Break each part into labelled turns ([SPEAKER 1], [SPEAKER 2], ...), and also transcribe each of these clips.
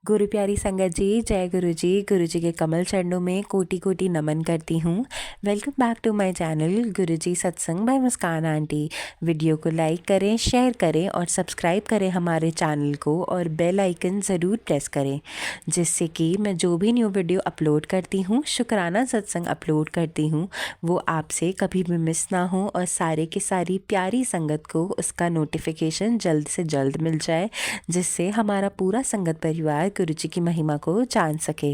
[SPEAKER 1] गुरु प्यारी संगत जी, जय गुरु जी के कमल चरणों में कोटि कोटि नमन करती हूँ। Welcome back to my channel Guru ji Satsang by Muskan aunty. Video को लाइक करें, शेयर करें और सब्सक्राइब करें हमारे चैनल को और बेल आइकन ज़रूर प्रेस करें, जिससे कि मैं जो भी न्यू वीडियो अपलोड करती हूँ, शुक्राना सत्संग अपलोड करती हूँ, वो आपसे कभी भी मिस ना हो और सारे की सारी प्यारी संगत को उसका नोटिफिकेशन जल्द से जल्द मिल जाए, जिससे हमारा पूरा संगत परिवार गुरु जी की महिमा को जान सके।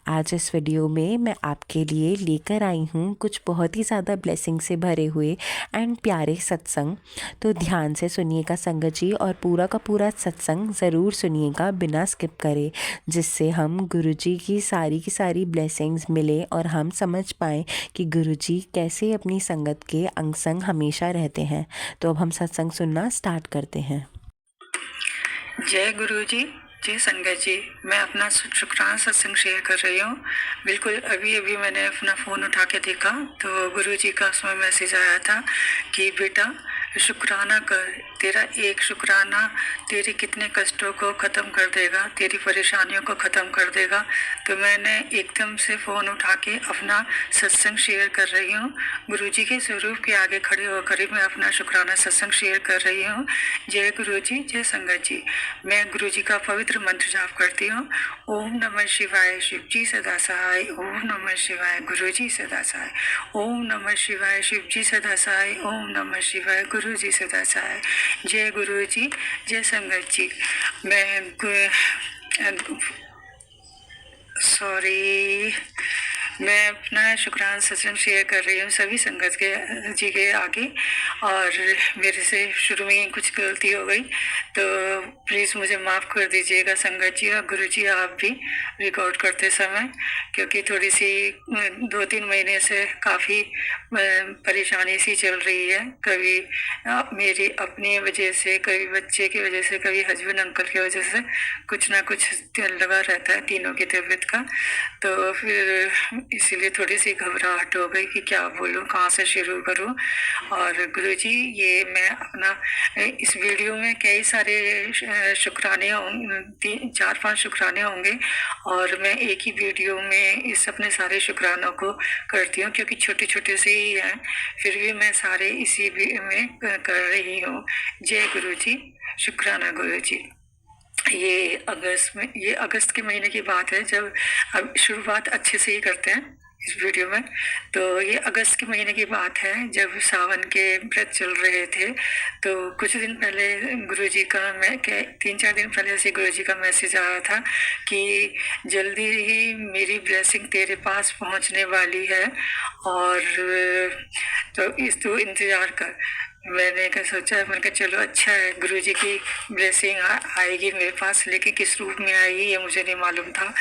[SPEAKER 1] आज इस वीडियो में मैं आपके लिए लेकर आई हूँ कुछ बहुत ही ज़्यादा ब्लेसिंग से भरे हुए एंड प्यारे सत्संग। तो ध्यान से सुनिएगा संगत जी और पूरा का पूरा सत्संग ज़रूर सुनिएगा बिना स्किप करे, जिससे हम गुरु जी की सारी ब्लेसिंग्स मिले और हम समझ पाएँ कि गुरु जी कैसे अपनी संगत के अंग संग हमेशा रहते हैं। तो अब हम सत्संग सुनना स्टार्ट करते हैं।
[SPEAKER 2] जय गुरु जी, जय संगत जी। मैं अपना शुक्राना सत्संग शेयर कर रही हूँ। बिल्कुल अभी मैंने अपना फ़ोन उठा के देखा तो गुरु जी का उसमें मैसेज आया था कि बेटा शुक्राना कर, तेरा एक शुक्राना तेरे कितने कष्टों को ख़त्म कर देगा, तेरी परेशानियों को ख़त्म कर देगा। तो मैंने एकदम से फ़ोन उठा के अपना सत्संग शेयर कर रही हूँ। गुरु जी के स्वरूप के आगे खड़े होकर ही मैं अपना शुक्राना सत्संग शेयर कर रही हूँ। जय गुरु जी, जय संगत जी। मैं गुरु जी का पवित्र मंत्र जाप करती हूँ। ओम नमः शिवाय, शिव जी सदा सहाय। ओम नमः शिवाय, गुरु जी सदा सहाय। ओम नमः शिवाय, शिव जी सदा सहाय। ओम नमः शिवाय, गुरु जी सदा सहाय। जय गुरु जी, जय संगत जी। मैं अपना शुक्राना सत्संग शेयर कर रही हूँ सभी संगत के जी के आगे, और मेरे से शुरू में ही कुछ गलती हो गई तो प्लीज़ मुझे माफ़ कर दीजिएगा संगत जी और गुरु जी आप भी रिकॉर्ड करते समय, क्योंकि थोड़ी सी 2-3 महीने से काफ़ी परेशानी सी चल रही है। कभी मेरी अपनी वजह से, कभी बच्चे की वजह से, कभी हस्बैंड अंकल की वजह से कुछ ना कुछ लगा रहता है तीनों की तबीयत का। तो फिर इसीलिए थोड़ी सी घबराहट हो गई कि क्या बोलूँ, कहाँ से शुरू करूँ। और गुरुजी ये मैं अपना इस वीडियो में कई सारे शुक्राने 4-5 शुक्राने होंगे और मैं एक ही वीडियो में इस अपने सारे शुक्रानों को करती हूँ, क्योंकि छोटे छोटे से ही हैं, फिर भी मैं सारे इसी में कर रही हूँ। जय गुरुजी, शुक्राना गुरुजी। ये अगस्त के महीने की बात है, जब अब शुरुआत अच्छे से ही करते हैं इस वीडियो में। तो ये अगस्त के महीने की बात है, जब सावन के व्रत चल रहे थे। तो कुछ दिन पहले गुरुजी का 3-4 दिन पहले से गुरुजी का मैसेज आया था कि जल्दी ही मेरी ब्लेसिंग तेरे पास पहुंचने वाली है और तो इंतज़ार कर। मैंने क्या सोचा, मैंने कहा चलो अच्छा है, गुरुजी की ब्लेसिंग आएगी मेरे पास, लेकिन किस रूप में आएगी ये मुझे नहीं मालूम था।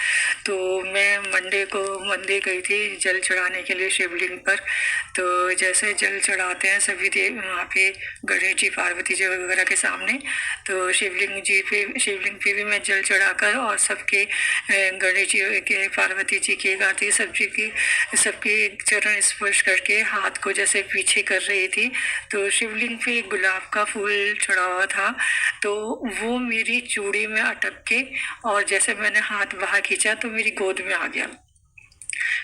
[SPEAKER 2] तो मैं मंडे को मंदिर गई थी जल चढ़ाने के लिए शिवलिंग पर। तो जैसे जल चढ़ाते हैं सभी देव वहाँ पे, गणेश जी, पार्वती जी वगैरह के सामने, तो शिवलिंग पे भी मैं जल चढ़ाकर और सबके गणेश जी के, पार्वती जी के, गाती सबके चरण स्पर्श करके हाथ को जैसे पीछे कर रही थी। तो शिवलिंग पे एक गुलाब का फूल चढ़ा हुआ था, तो वो मेरी चूड़ी में अटक के और जैसे मैंने हाथ बाहर खींचा तो मेरी गोद में आ गया।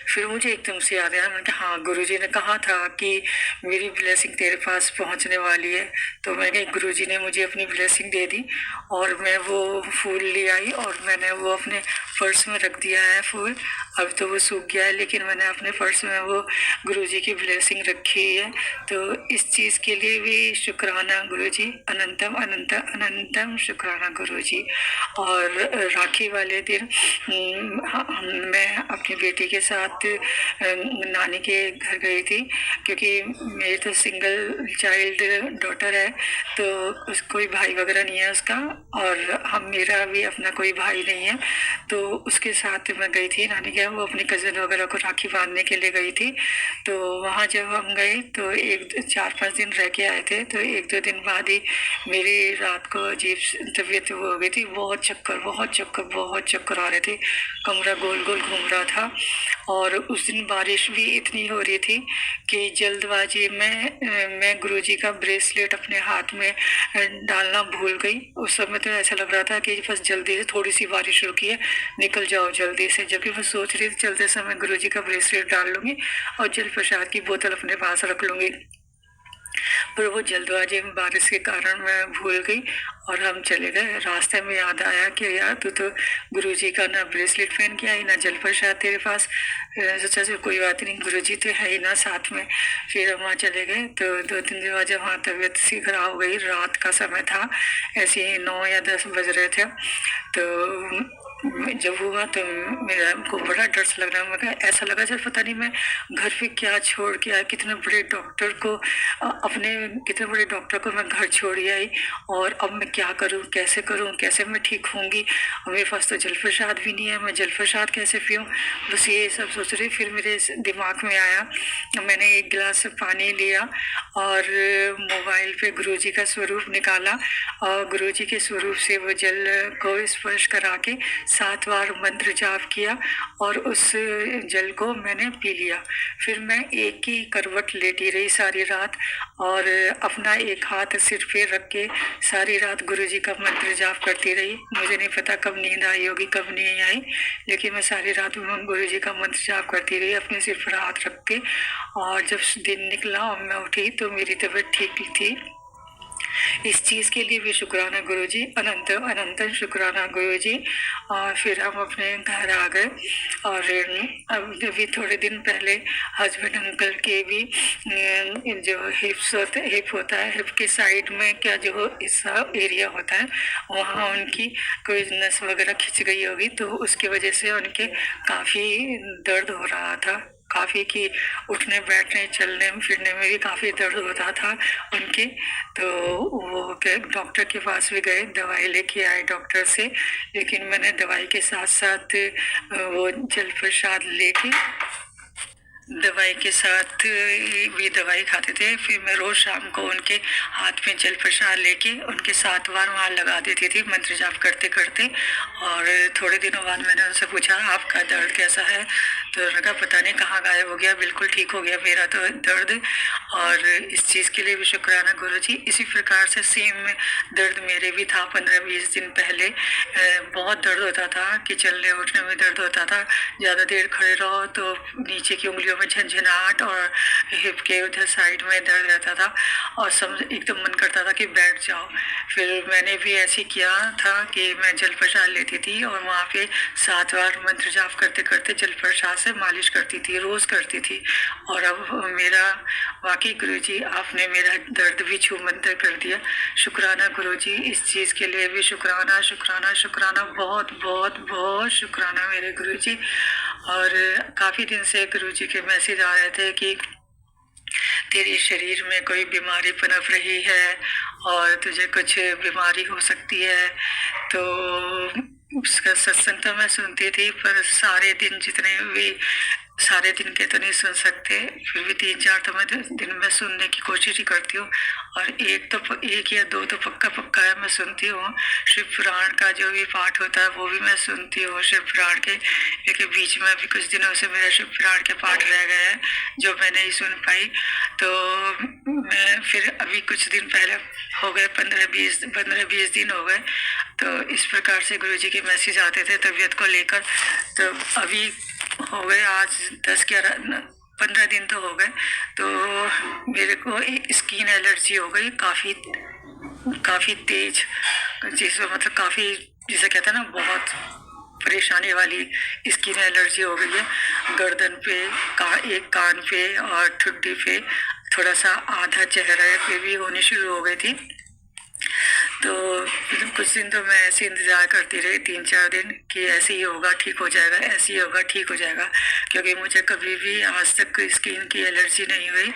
[SPEAKER 2] फिर मुझे एकदम से याद आया, मैंने कहा हाँ, गुरुजी ने कहा था कि मेरी ब्लेसिंग तेरे पास पहुंचने वाली है। तो मैंने, गुरुजी ने मुझे अपनी ब्लेसिंग दे दी और मैं वो फूल ले आई और मैंने वो अपने पर्स में रख दिया है फूल। अब तो वो सूख गया है, लेकिन मैंने अपने पर्स में वो गुरुजी की ब्लेसिंग रखी है। तो इस चीज़ के लिए भी शुक्राना गुरुजी, अनंतम अनंत अनंतम शुक्राना गुरुजी। और राखी वाले दिन मैं अपनी बेटी के साथ नानी के घर गई थी, क्योंकि मेरी तो सिंगल चाइल्ड डॉटर है, तो कोई भाई वगैरह नहीं है उसका, और मेरा भी अपना कोई भाई नहीं है। तो उसके साथ मैं गई थी नानी के यहाँ। वो अपनी कज़न वगैरह को राखी बांधने के लिए गई थी। तो वहाँ जब हम गए तो 4-5 दिन रह के आए थे। तो 1-2 दिन बाद ही मेरी रात को अजीब तबीयत वो हो गई थी। बहुत चक्कर आ रहे थे, कमरा गोल गोल घूम रहा था। और उस दिन बारिश भी इतनी हो रही थी कि जल्दबाजी में मैं गुरुजी का ब्रेसलेट अपने हाथ में डालना भूल गई। उस समय तो ऐसा लग रहा था कि बस जल्दी से, थोड़ी सी बारिश रुकी है, निकल जाओ जल्दी से। जबकि मैं सोच रही थी चलते समय गुरुजी का ब्रेसलेट डाल लूँगी और जल प्रसाद की बोतल अपने पास रख लूँगी। पर वो जल्दबाजी में बारिश के कारण मैं भूल गई और हम चले गए। रास्ते में याद आया कि यार तू तो गुरुजी का ना ब्रेसलेट पहन के आई, ना जल प्रसाद तेरे पास। सोचा चल कोई बात नहीं, गुरुजी तो है ही ना साथ में। फिर हम वहाँ चले गए। तो 2-3 दिन बाद जब वहाँ तबीयत सी खराब हो गई, रात का समय था, ऐसे ही 9 या 10 बज रहे थे। तो जब हुआ तो मेरा हमको बड़ा डर सा लग रहा। मैं ऐसा लगा जब पता नहीं मैं घर पे क्या छोड़ के आई, कितने बड़े डॉक्टर को मैं घर छोड़ आई। और अब मैं क्या करूं, कैसे मैं ठीक होंगी। मेरे पास तो जल प्रसाद भी नहीं है, मैं जल प्रसाद कैसे पीऊँ। बस ये सब सोच रही। फिर मेरे दिमाग में आया, मैंने 1 गिलास पानी लिया और मोबाइल पे गुरुजी का स्वरूप निकाला और गुरुजी के स्वरूप से वो जल को स्पर्श करा के 7 बार मंत्र जाप किया और उस जल को मैंने पी लिया। फिर मैं एक ही करवट लेटी रही सारी रात और अपना एक हाथ सिर पे रख के सारी रात गुरुजी का मंत्र जाप करती रही। मुझे नहीं पता कब नींद आई होगी, कब नहीं आई, लेकिन मैं सारी रात गुरुजी का मंत्र जाप करती रही अपने सिर पर हाथ रख के। और जब दिन निकला और मैं उठी तो मेरी तबीयत ठीक थी। इस चीज़ के लिए भी शुक्राना गुरुजी, अनंत अनंत शुक्राना गुरुजी। और फिर हम अपने घर आ गए। और अब भी थोड़े दिन पहले हस्बैंड अंकल के भी जो हिप होता है, हिप के साइड में क्या जो हिस्सा एरिया होता है, वहाँ उनकी कोई नस वगैरह खिंच गई होगी। तो उसकी वजह से उनके काफ़ी दर्द हो रहा था, काफ़ी कि उठने बैठने चलने फिरने में भी काफ़ी दर्द होता था उनके। तो वो डॉक्टर के पास भी गए, दवाई लेके आए डॉक्टर से। लेकिन मैंने दवाई के साथ साथ वो जल प्रसाद लेके दवाई के साथ भी दवाई खाते थे। फिर मैं रोज़ शाम को उनके हाथ में जल प्रसाद लेके उनके 7 बार वहाँ लगा देती थी मंत्र जाप करते करते। और थोड़े दिनों बाद मैंने उनसे पूछा आपका दर्द कैसा है। तो उन्होंने कहा पता नहीं कहाँ गायब हो गया, बिल्कुल ठीक हो गया मेरा तो दर्द। और इस चीज़ के लिए भी शुक्राना गुरुजी। इसी प्रकार से सेम दर्द मेरे भी था 15-20 दिन पहले। बहुत दर्द होता था कि चलने उठने में दर्द होता था। ज़्यादा देर खड़े रहो तो नीचे की उंगलियों में झंझनाहट और हिप के उधर साइड में दर्द रहता था और एकदम मन करता था कि बैठ जाओ। फिर मैंने भी ऐसे किया था कि मैं जल प्रसाद लेती थी और वहाँ पे 7 बार मंत्र जाप करते करते जल प्रसाद से मालिश करती थी, रोज़ करती थी। और अब मेरा वाकई गुरुजी आपने मेरा दर्द भी छू मंतर कर दिया। शुक्राना गुरुजी, इस चीज़ के लिए भी शुक्राना शुक्राना शुक्राना, बहुत बहुत बहुत शुक्राना मेरे गुरुजी। और काफ़ी दिन से गुरुजी के मैसेज आ रहे थे कि तेरे शरीर में कोई बीमारी पनप रही है और तुझे कुछ बीमारी हो सकती है। तो उसका सत्संग तो मैं सुनती थी, पर सारे दिन के तो नहीं सुन सकते। फिर भी 3-4 तो मैं दिन में सुनने की कोशिश ही करती हूँ। और एक या दो तो पक्का है मैं सुनती हूँ। शिव पुराण का जो भी पाठ होता है वो भी मैं सुनती हूँ शिव पुराण के। लेकिन बीच में अभी कुछ दिनों से मेरा शिव पुराण के पाठ रह गए हैं जो मैं नहीं सुन पाई। तो मैं फिर अभी कुछ दिन पहले हो गए, 15-20 दिन हो गए। तो इस प्रकार से गुरुजी के मैसेज आते थे तबीयत को लेकर। तो अभी हो गए आज 10-15 दिन तो हो गए। तो मेरे को स्किन एलर्जी हो गई काफ़ी तेज, जिसमें मतलब काफ़ी, जिसे कहते हैं ना, बहुत परेशानी वाली स्किन एलर्जी हो गई है। गर्दन पे, एक कान पे और ठुड्डी पे, थोड़ा सा आधा चेहरे पे भी होनी शुरू हो गई थी। तो फिर कुछ दिन तो मैं ऐसे इंतज़ार करती रही, 3-4 दिन, कि ऐसे ही होगा, ठीक हो जाएगा, ऐसे ही होगा, ठीक हो जाएगा, क्योंकि मुझे कभी भी आज तक स्किन की एलर्जी नहीं हुई।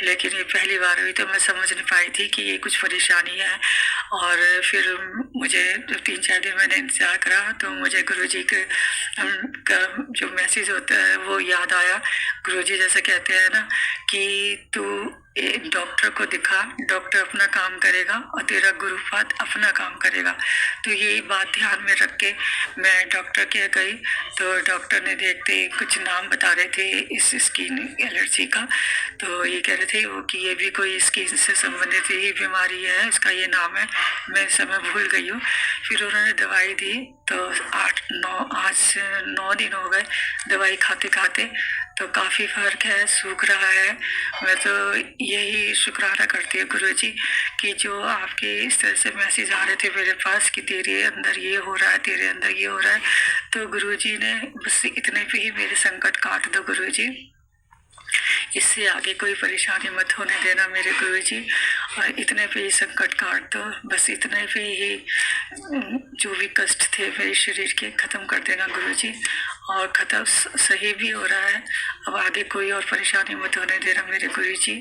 [SPEAKER 2] लेकिन ये पहली बार हुई, तो मैं समझ नहीं पाई थी कि ये कुछ परेशानी है। और फिर मुझे जब 3-4 दिन मैंने इंतज़ार करा, तो मुझे गुरुजी का जो मैसेज होता है वो याद आया। गुरुजी जैसे कहते हैं ना कि तू एक डॉक्टर को दिखा, डॉक्टर अपना काम करेगा और तेरा गुरुपाद अपना काम करेगा। तो ये बात ध्यान में रख के मैं डॉक्टर के गई, तो डॉक्टर ने देखते ही कुछ नाम बता रहे थे इस स्किन एलर्जी का। तो ये कह रहे थे वो कि ये भी कोई स्किन से संबंधित ही बीमारी है, इसका ये नाम है, मैं इस समय भूल गई हूँ। फिर उन्होंने दवाई दी, तो 8-9 आज 9 दिन हो गए दवाई खाते खाते, तो काफ़ी फ़र्क है, सूख रहा है। मैं तो यही शुक्राना करती हूँ गुरुजी कि जो आपके इस तरह से मैसेज आ रहे थे मेरे पास कि तेरे अंदर ये हो रहा है, तेरे अंदर ये हो रहा है, तो गुरुजी ने बस इतने पे ही मेरे संकट काट दो गुरुजी, इससे आगे कोई परेशानी मत होने देना मेरे गुरुजी, और इतने पे ही संकट काट दो, बस इतने पे ही जो भी कष्ट थे मेरे शरीर के ख़त्म कर देना गुरुजी। और ख़त्म सही भी हो रहा है, अब आगे कोई और परेशानी मत होने देना मेरे गुरुजी।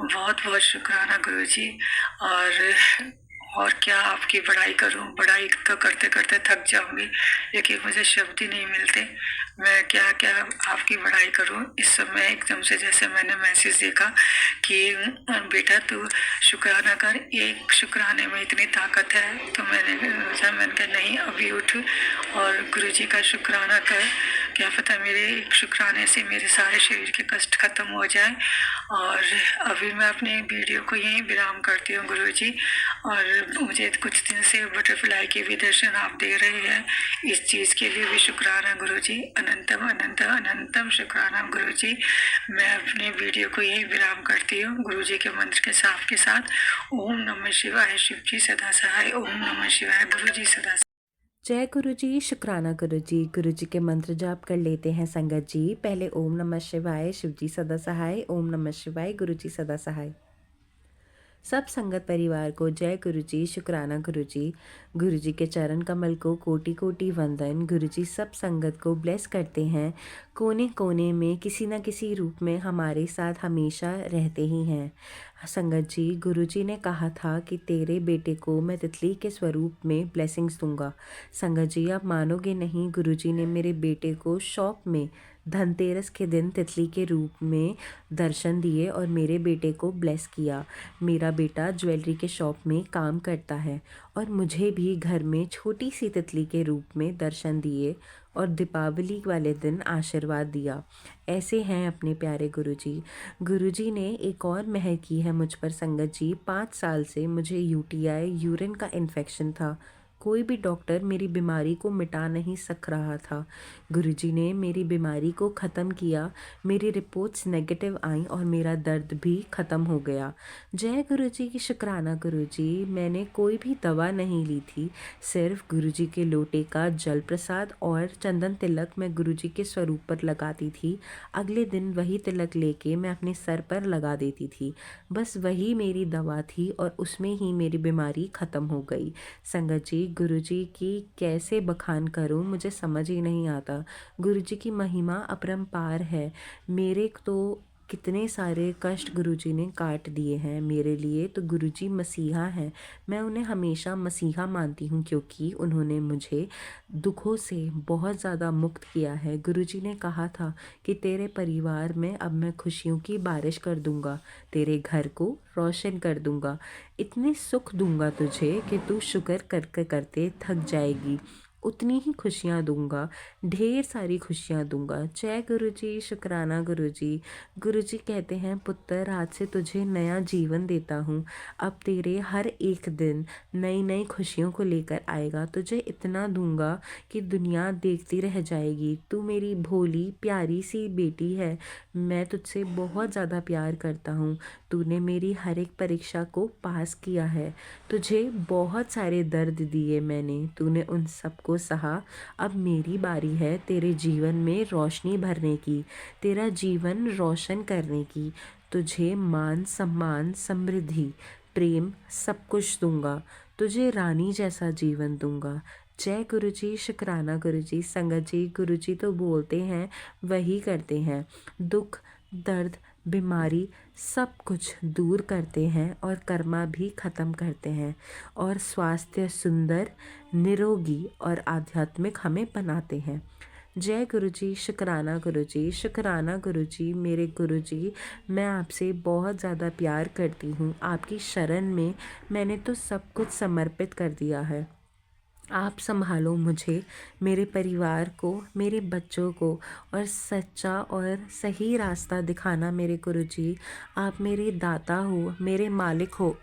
[SPEAKER 2] बहुत बहुत शुक्राना गुरुजी। और क्या आपकी बड़ाई करूं, बड़ाई तो करते करते थक जाऊंगी, लेकिन मुझे शब्द ही नहीं मिलते, मैं क्या क्या आपकी बड़ाई करूं। इस समय एकदम से जैसे मैंने मैसेज देखा कि बेटा तू शुक्राना कर, एक शुक्राने में इतनी ताकत है, तो मैंने कहा नहीं, अभी उठ और गुरुजी का शुक्राना कर, क्या पता मेरे एक शुक्राने से मेरे सारे शरीर के कष्ट खत्म हो जाए। और अभी मैं अपने वीडियो को यहीं विराम करती हूँ गुरुजी। और मुझे कुछ दिन से बटरफ्लाई के भी दर्शन आप दे रहे हैं, इस चीज़ के लिए भी शुक्राना गुरुजी, अनंतम अनंतम अनंतम शुक्राना गुरुजी। मैं अपने वीडियो को यहीं विराम करती हूँ गुरुजी के मंत्र के साथ ओम नमः शिवाय, शिव जी सदा सहाय, ओम नमः शिवाय, गुरुजी सदा।
[SPEAKER 1] जय गुरु जी, शुक्राना गुरु जी। गुरु जी के मंत्र जाप कर लेते हैं संगत जी। पहले ओम नमः शिवाय, शिव जी सदा सहाय, ओम नमः शिवाय, गुरु जी सदा सहाय। सब संगत परिवार को जय गुरु जी, शुक्राना गुरु जी। गुरु जी के चरण कमल को कोटि कोटि वंदन। गुरु जी सब संगत को ब्लेस करते हैं, कोने कोने में किसी न किसी रूप में हमारे साथ हमेशा रहते ही हैं। संगत जी, गुरु जी ने कहा था कि तेरे बेटे को मैं तितली के स्वरूप में ब्लेसिंग्स दूंगा। संगत जी, आप मानोगे नहीं, गुरु जी ने मेरे बेटे को शॉप में धनतेरस के दिन तितली के रूप में दर्शन दिए और मेरे बेटे को ब्लेस किया। मेरा बेटा ज्वेलरी के शॉप में काम करता है और मुझे भी घर में छोटी सी तितली के रूप में दर्शन दिए और दीपावली वाले दिन आशीर्वाद दिया। ऐसे हैं अपने प्यारे गुरुजी। गुरुजी ने एक और मेहर की है मुझ पर संगत जी। 5 साल से मुझे यूटीआई यूरिन का इन्फेक्शन था। कोई भी डॉक्टर मेरी बीमारी को मिटा नहीं सक रहा था। गुरुजी ने मेरी बीमारी को ख़त्म किया, मेरी रिपोर्ट्स नेगेटिव आईं और मेरा दर्द भी ख़त्म हो गया। जय गुरुजी की, शुक्राना गुरुजी। मैंने कोई भी दवा नहीं ली थी, सिर्फ गुरुजी के लोटे का जल प्रसाद और चंदन तिलक मैं गुरुजी के स्वरूप पर लगाती थी। अगले दिन वही तिलक लेके मैं अपने सर पर लगा देती थी। बस वही मेरी दवा थी और उसमें ही मेरी बीमारी ख़त्म हो गई। संगत जी, गुरुजी की कैसे बखान करूं, मुझे समझ ही नहीं आता। गुरुजी की महिमा अपरंपार है। मेरे तो कितने सारे कष्ट गुरुजी ने काट दिए हैं मेरे लिए, तो गुरुजी मसीहा हैं। मैं उन्हें हमेशा मसीहा मानती हूँ क्योंकि उन्होंने मुझे दुखों से बहुत ज़्यादा मुक्त किया है। गुरुजी ने कहा था कि तेरे परिवार में अब मैं खुशियों की बारिश कर दूँगा, तेरे घर को रोशन कर दूँगा, इतने सुख दूँगा तुझे कि तू शुक्र करते करते थक जाएगी। उतनी ही खुशियाँ दूंगा, ढेर सारी खुशियाँ दूंगा। जय गुरुजी, शुक्राना गुरुजी। गुरुजी कहते हैं, पुत्र आज से तुझे नया जीवन देता हूँ। अब तेरे हर एक दिन नई नई खुशियों को लेकर आएगा। तुझे इतना दूंगा कि दुनिया देखती रह जाएगी। तू मेरी भोली प्यारी सी बेटी है, मैं तुझसे बहुत ज़्यादा प्यार करता हूँ। तूने मेरी हर एक परीक्षा को पास किया है। तुझे बहुत सारे दर्द दिए मैंने, तूने उन सबको सहा। अब मेरी बारी है तेरे जीवन में रोशनी भरने की, तेरा जीवन रोशन करने की। तुझे मान सम्मान समृद्धि प्रेम सब कुछ दूंगा। तुझे रानी जैसा जीवन दूंगा। जय गुरु जी, शुक्राना गुरु जी। संगत जी, गुरु जी तो बोलते हैं वही करते हैं। दुख, दर्द, बीमारी सब कुछ दूर करते हैं और कर्मा भी ख़त्म करते हैं और स्वास्थ्य सुंदर, निरोगी और आध्यात्मिक हमें बनाते हैं। जय गुरु जी, शुक्राना गुरु जी, शुक्राना गुरु जी। मेरे गुरु जी, मैं आपसे बहुत ज़्यादा प्यार करती हूँ। आपकी शरण में मैंने तो सब कुछ समर्पित कर दिया है। आप संभालो मुझे, मेरे परिवार को, मेरे बच्चों को और सच्चा और सही रास्ता दिखाना मेरे गुरु जी। आप मेरे दाता हो, मेरे मालिक हो।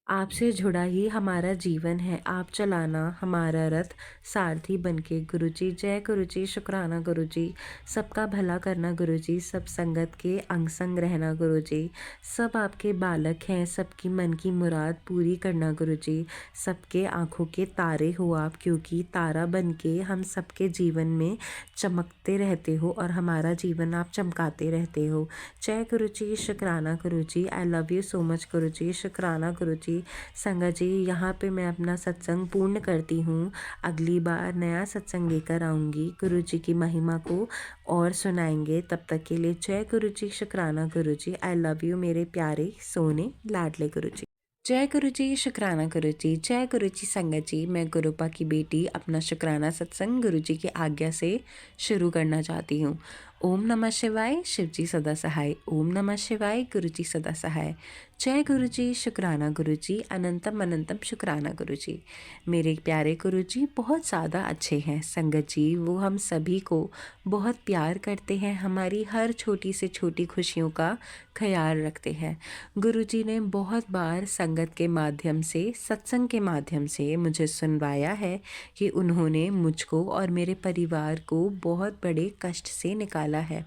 [SPEAKER 1] आपसे जुड़ा ही हमारा जीवन है। आप चलाना हमारा रथ सारथी बनके गुरुजी। जय गुरुजी, शुक्राना गुरुजी। सबका भला करना गुरुजी, सब संगत के अंग संग रहना गुरुजी। सब आपके बालक हैं, सबकी मन की मुराद पूरी करना गुरुजी। सबके आँखों के तारे हो आप, क्योंकि तारा बनके हम सबके जीवन में चमकते रहते हो और हमारा जीवन आप चमकाते रहते हो। जय गुरुजी, शुक्राना Guruji. I love you so much Guruji, शुक्राना गुरुजी। संगत जी, यहाँ पे मैं अपना सत्संग पूर्ण करती हूँ। अगली बार नया सत्संग लेकर आऊँगी। गुरु जी की महिमा को और सुनाएंगे। तब तक के लिए जय गुरु जी, शुक्राना गुरु जी। आई लव यू मेरे प्यारे सोने लाडले गुरु जी। जय गुरु जी, शुक्राना गुरु जी। जय गुरु जी। संगत जी, मैं गुरुपा की बेटी अपना शुक्राना सत्संग गुरु जी की आज्ञा से शुरू करना चाहती हूँ। ओम नमः शिवाय, शिव जी सदा सहाय। ओम नमः शिवाय, गुरु जी सदा सहाय। जय गुरु जी, शुक्राना गुरु जी। अनंतम अनंतम शुक्राना गुरु जी। मेरे प्यारे गुरु जी बहुत ज़्यादा अच्छे हैं। संगत जी, वो हम सभी को बहुत प्यार करते हैं, हमारी हर छोटी से छोटी खुशियों का ख्याल रखते हैं। गुरु जी ने बहुत बार संगत के माध्यम से, सत्संग के माध्यम से मुझे सुनवाया है कि उन्होंने मुझको और मेरे परिवार को बहुत बड़े कष्ट से निकाला है।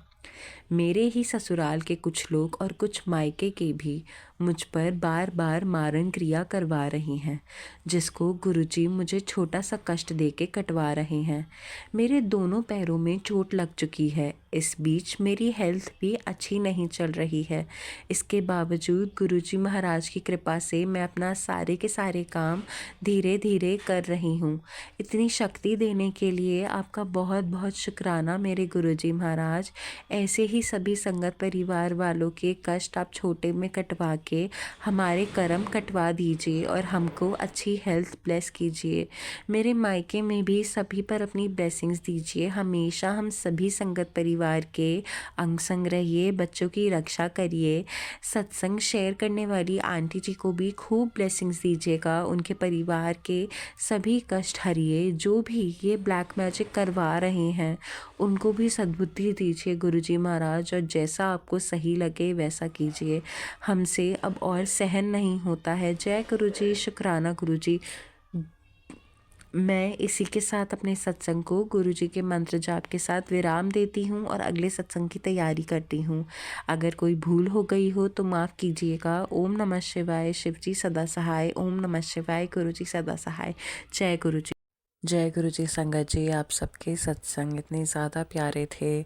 [SPEAKER 1] मेरे ही ससुराल के कुछ लोग और कुछ मायके के भी मुझ पर बार बार मारण क्रिया करवा रही हैं, जिसको गुरुजी मुझे छोटा सा कष्ट देके कटवा रहे हैं। मेरे दोनों पैरों में चोट लग चुकी है। इस बीच मेरी हेल्थ भी अच्छी नहीं चल रही है। इसके बावजूद गुरुजी महाराज की कृपा से मैं अपना सारे के सारे काम धीरे धीरे कर रही हूँ। इतनी शक्ति देने के लिए आपका बहुत बहुत शुक्राना मेरे गुरुजी महाराज। ऐसे ही सभी संगत परिवार वालों के कष्ट आप छोटे में कटवा के हमारे कर्म कटवा दीजिए और हमको अच्छी हेल्थ ब्लेस कीजिए। मेरे मायके में भी सभी पर अपनी ब्लेसिंग्स दीजिए। हमेशा हम सभी संगत परिवार के अंग संग रहिए, बच्चों की रक्षा करिए। सत्संग शेयर करने वाली आंटी जी को भी खूब ब्लेसिंग्स दीजिएगा। उनके परिवार के सभी कष्ट हरिए। जो भी ये ब्लैक मैजिक करवा रहे हैं उनको भी सद्बुद्धि दीजिए गुरुजी महाराज, और जैसा आपको सही लगे वैसा कीजिए। हमसे अब और सहन नहीं होता है। जय गुरुजी, शुक्राना गुरुजी। मैं इसी के साथ अपने सत्संग को गुरुजी के मंत्र जाप के साथ विराम देती हूँ और अगले सत्संग की तैयारी करती हूँ। अगर कोई भूल हो गई हो तो माफ़ कीजिएगा। ओम नमः शिवाय, शिव जी सदा सहाय। ओम नमः शिवाय, गुरुजी सदा सहाय। जय गुरुजी। जय गुरु जी। संगत जी, आप सबके सत्संग इतने ज़्यादा प्यारे थे,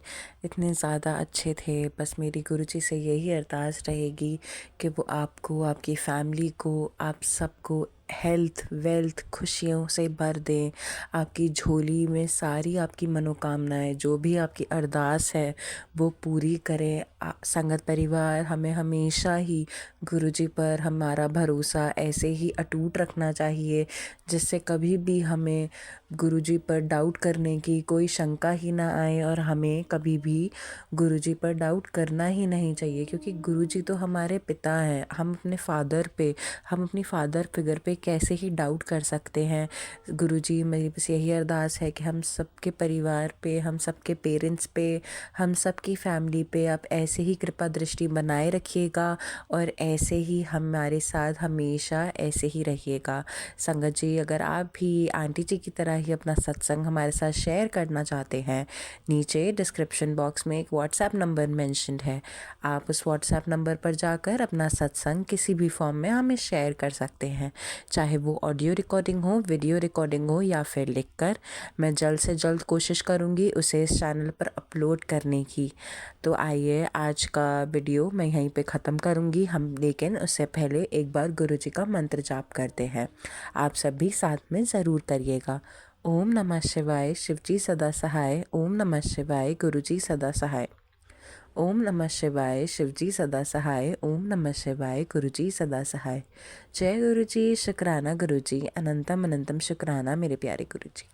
[SPEAKER 1] इतने ज़्यादा अच्छे थे। बस मेरी गुरु जी से यही अरदास रहेगी कि वो आपको, आपकी फैमिली को, आप सबको हेल्थ, वेल्थ, खुशियों से भर दें। आपकी झोली में सारी आपकी मनोकामनाएं, जो भी आपकी अरदास है वो पूरी करें। संगत परिवार हमें हमेशा ही गुरुजी पर हमारा भरोसा ऐसे ही अटूट रखना चाहिए, जिससे कभी भी हमें गुरुजी पर डाउट करने की कोई शंका ही ना आए और हमें कभी भी गुरुजी पर डाउट करना ही नहीं चाहिए, क्योंकि गुरुजी तो हमारे पिता हैं। हम अपनी फादर फिगर पे कैसे ही डाउट कर सकते हैं। गुरुजी, मेरी बस यही अरदास है कि हम सबके परिवार पे, हम सबके पेरेंट्स पे, हम सबकी फैमिली पे आप ऐसे ही कृपा दृष्टि बनाए रखिएगा और ऐसे ही हमारे साथ हमेशा ऐसे ही रहिएगा। संगत जी, अगर आप भी आंटी जी की तरह ही अपना सत्संग हमारे साथ शेयर करना चाहते हैं, नीचे डिस्क्रिप्शन बॉक्स में एक व्हाट्सएप नंबर मेंशन्ड है। आप उस व्हाट्सएप नंबर पर जाकर अपना सत्संग किसी भी फॉर्म में हमें शेयर कर सकते हैं, चाहे वो ऑडियो रिकॉर्डिंग हो, वीडियो रिकॉर्डिंग हो या फिर लिखकर। मैं जल्द से जल्द कोशिश करूँगी उसे इस चैनल पर अपलोड करने की। तो आइए आज का वीडियो मैं यहीं पे ख़त्म करूँगी हम, लेकिन उससे पहले एक बार गुरुजी का मंत्र जाप करते हैं। आप सभी साथ में ज़रूर करिएगा। ओम नमः शिवाय, शिवजी सदा सहाय। ओम नमः शिवाय, गुरुजी सदा सहाय। ओम नमः शिवाय, शिवजी सदा सहाय। ओम नमः शिवाय, गुरुजी सदा सहाय। जय गुरुजी, शुक्राना गुरुजी, अनंतम अनंतम शुक्राना मेरे प्यारे गुरुजी।